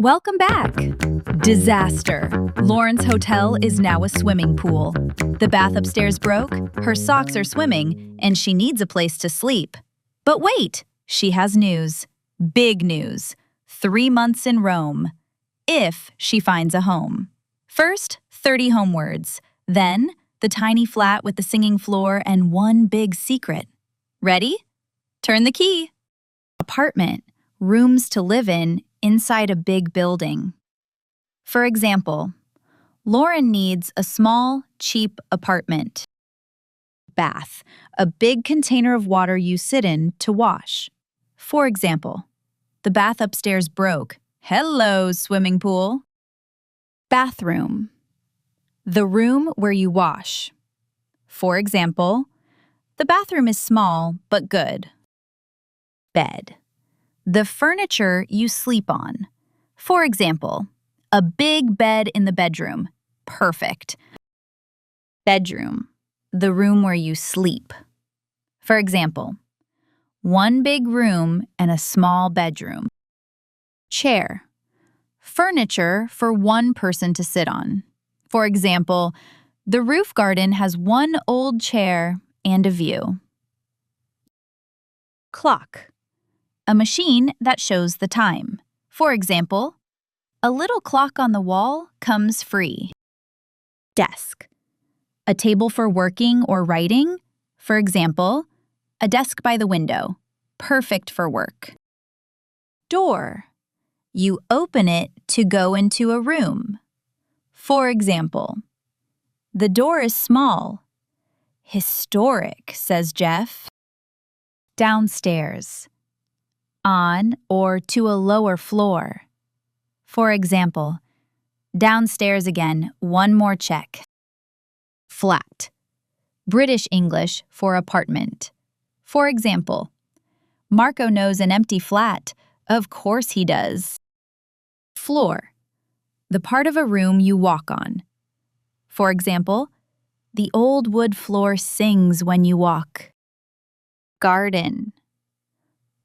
Welcome back. Disaster. Lauren's hotel is now a swimming pool. The bath upstairs broke, her socks are swimming, and she needs a place to sleep. But wait, she has news. Big news. 3 months in Rome. If she finds a home. First, 30 home words. Then, the tiny flat with the singing floor and one big secret. Ready? Turn the key. Apartment. Rooms to live in inside a big building. For example, Lauren needs a small, cheap apartment. Bath, a big container of water you sit in to wash. For example, the bath upstairs broke. Hello, swimming pool. Bathroom, the room where you wash. For example, the bathroom is small but good. Bed, the furniture you sleep on. For example, a big bed in the bedroom. Perfect. Bedroom, the room where you sleep. For example, one big room and a small bedroom. Chair, furniture for one person to sit on. For example, the roof garden has one old chair and a view. Clock, a machine that shows the time. For example, a little clock on the wall comes free. Desk, a table for working or writing. For example, a desk by the window, perfect for work. Door, you open it to go into a room. For example, the door is small. Historic, says Jeff. Downstairs, on or to a lower floor. For example, downstairs again, one more check. Flat, British English for apartment. For example, Marco knows an empty flat. Of course he does. Floor, the part of a room you walk on. For example, the old wood floor sings when you walk. Garden,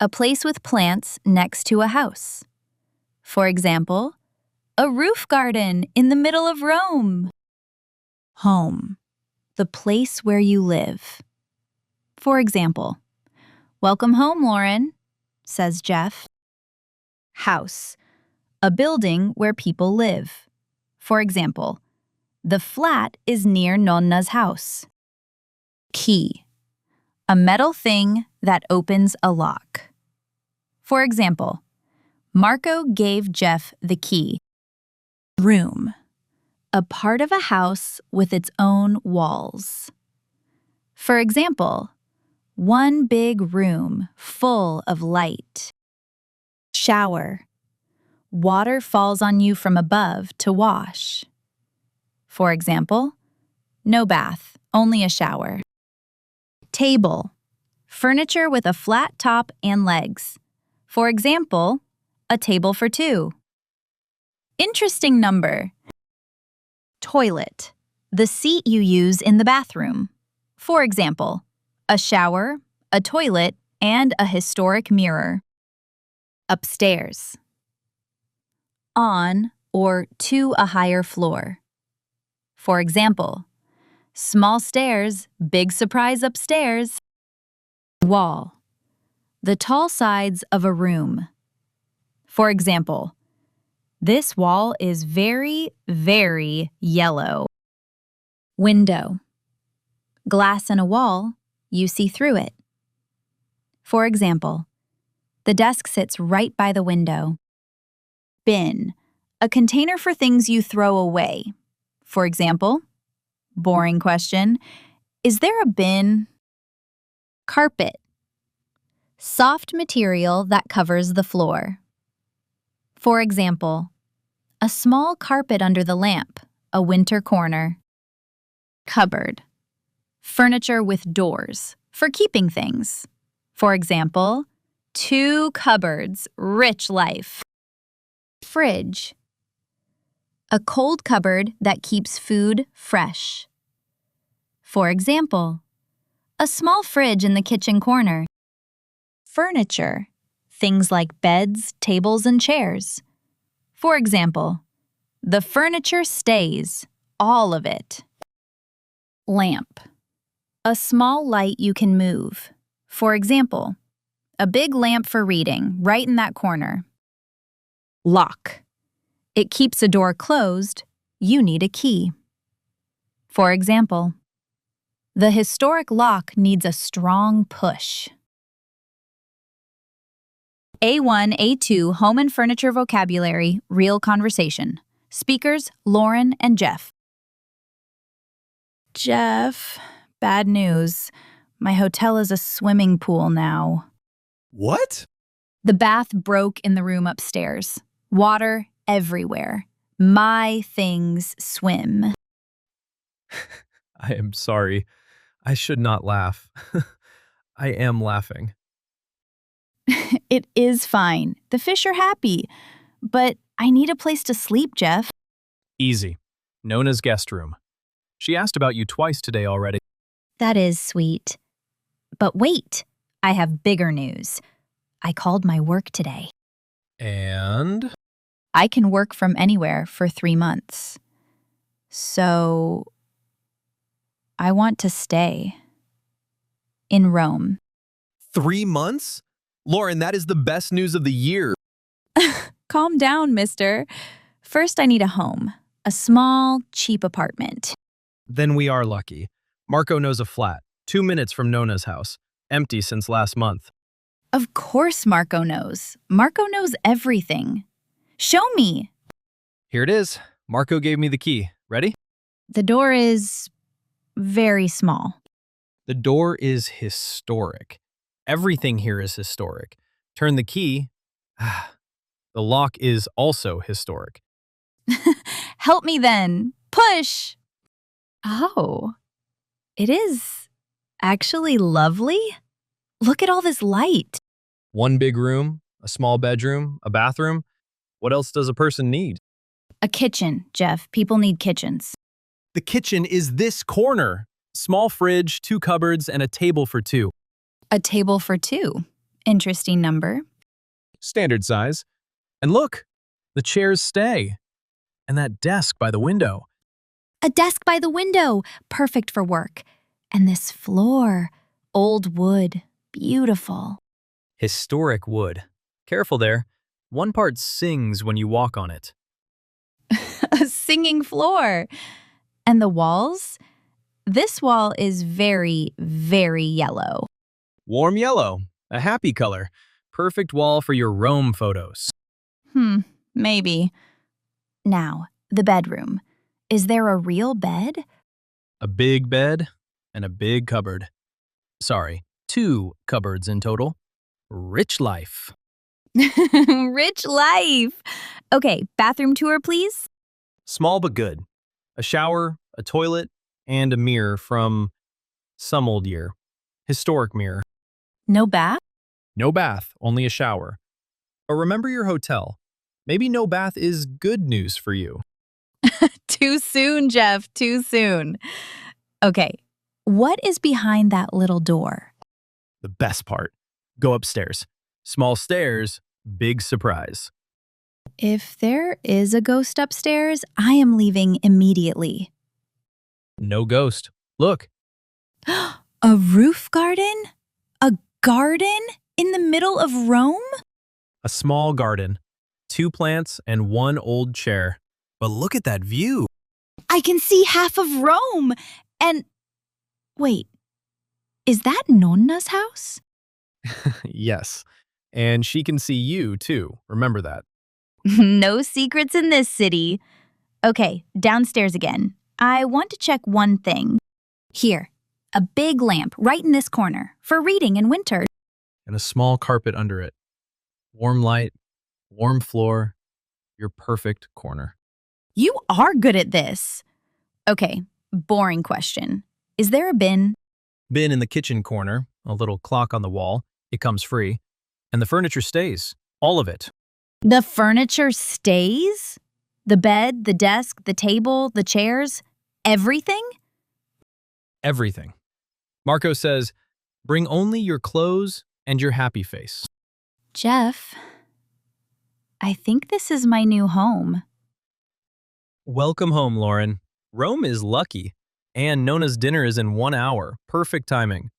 a place with plants next to a house. For example, a roof garden in the middle of Rome. Home, the place where you live. For example, welcome home, Lauren, says Jeff. House, a building where people live. For example, the flat is near Nonna's house. Key, a metal thing that opens a lock. For example, Marco gave Jeff the key. Room, a part of a house with its own walls. For example, one big room full of light. Shower, water falls on you from above to wash. For example, no bath, only a shower. Table, furniture with a flat top and legs. For example, a table for two. Interesting number. Toilet, the seat you use in the bathroom. For example, a shower, a toilet, and a historic mirror. Upstairs, on or to a higher floor. For example, small stairs, big surprise upstairs. Wall, the tall sides of a room. For example, this wall is very, very yellow. Window, glass in a wall, you see through it. For example, the desk sits right by the window. Bin, a container for things you throw away. For example, boring question, is there a bin? Carpet, soft material that covers the floor. For example, a small carpet under the lamp, a winter corner. Cupboard, furniture with doors, for keeping things. For example, 2 cupboards, rich life. Fridge, a cold cupboard that keeps food fresh. For example, a small fridge in the kitchen corner. Furniture, things like beds, tables, and chairs. For example, the furniture stays, all of it. Lamp. A small light you can move. For example, a big lamp for reading, right in that corner. Lock. It keeps a door closed, you need a key. For example, the historic lock needs a strong push. A1, A2 Home and Furniture Vocabulary, Real Conversation. Speakers, Lauren and Jeff. Jeff, bad news. My hotel is a swimming pool now. What? The bath broke in the room upstairs. Water everywhere. My things swim. I am sorry. I should not laugh. I am laughing. It is fine. The fish are happy. But I need a place to sleep, Jeff. Easy. Nona's guest room. She asked about you twice today already. That is sweet. But wait, I have bigger news. I called my work today. And? I can work from anywhere for 3 months. So, I want to stay. In Rome. 3 months? Lauren, that is the best news of the year. Calm down, mister. First, I need a home. A small, cheap apartment. Then we are lucky. Marco knows a flat, 2 minutes from Nona's house, empty since last month. Of course Marco knows. Marco knows everything. Show me. Here it is. Marco gave me the key. Ready? The door is very small. The door is historic. Everything here is historic. Turn the key. The lock is also historic. Help me then. Push. Oh, it is actually lovely. Look at all this light. One big room, a small bedroom, a bathroom. What else does a person need? A kitchen, Jeff. People need kitchens. The kitchen is this corner. Small fridge, 2 cupboards, and a table for 2. A table for 2. Interesting number. Standard size. And look, the chairs stay. And that desk by the window. A desk by the window. Perfect for work. And this floor. Old wood. Beautiful. Historic wood. Careful there. One part sings when you walk on it. A singing floor. And the walls? This wall is very, very yellow. Warm yellow. A happy color. Perfect wall for your Rome photos. Maybe. Now, the bedroom. Is there a real bed? A big bed and a big cupboard. Sorry, 2 cupboards in total. Rich life. Rich life. Okay, bathroom tour, please. Small but good. A shower, a toilet, and a mirror from some old year. Historic mirror. No bath? No bath, only a shower. But remember your hotel. Maybe no bath is good news for you. Too soon, Jeff, too soon. Okay, what is behind that little door? The best part. Go upstairs. Small stairs, big surprise. If there is a ghost upstairs, I am leaving immediately. No ghost. Look. A roof garden? A garden in the middle of Rome? A small garden. 2 plants and 1 old chair. But look at that view. I can see half of Rome. And wait, is that Nonna's house? Yes. And she can see you, too. Remember that. No secrets in this city. Okay, downstairs again. I want to check one thing. Here, a big lamp right in this corner for reading in winter. And a small carpet under it. Warm light, warm floor, your perfect corner. You are good at this. Okay, boring question. Is there a bin? Bin in the kitchen corner, a little clock on the wall. It comes free. And the furniture stays. All of it. The furniture stays? The bed, the desk, the table, the chairs, everything? Everything. Marco says, bring only your clothes and your happy face. Jeff, I think this is my new home. Welcome home, Lauren. Rome is lucky. And Nona's dinner is in 1 hour. Perfect timing.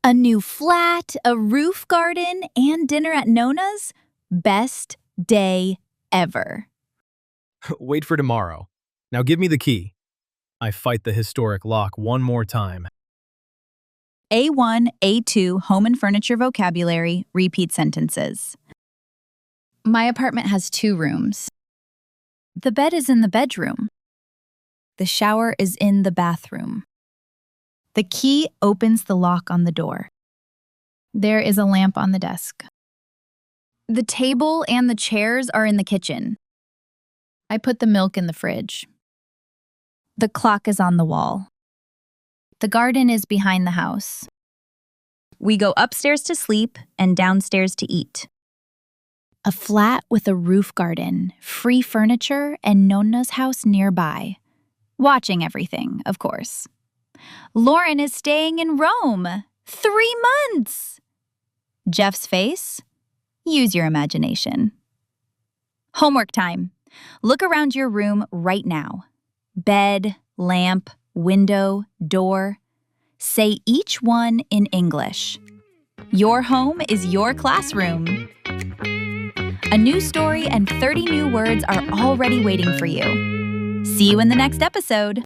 A new flat, a roof garden, and dinner at Nona's? Best day ever. Wait for tomorrow. Now give me the key. I fight the historic lock one more time. A1, A2, home and furniture vocabulary, repeat sentences. My apartment has 2 rooms. The bed is in the bedroom. The shower is in the bathroom. The key opens the lock on the door. There is a lamp on the desk. The table and the chairs are in the kitchen. I put the milk in the fridge. The clock is on the wall. The garden is behind the house. We go upstairs to sleep and downstairs to eat. A flat with a roof garden, free furniture, and Nona's house nearby. Watching everything, of course. Lauren is staying in Rome. 3 months! Jeff's face? Use your imagination. Homework time. Look around your room right now. Bed, lamp, window, door. Say each one in English. Your home is your classroom. A new story and 30 new words are already waiting for you. See you in the next episode.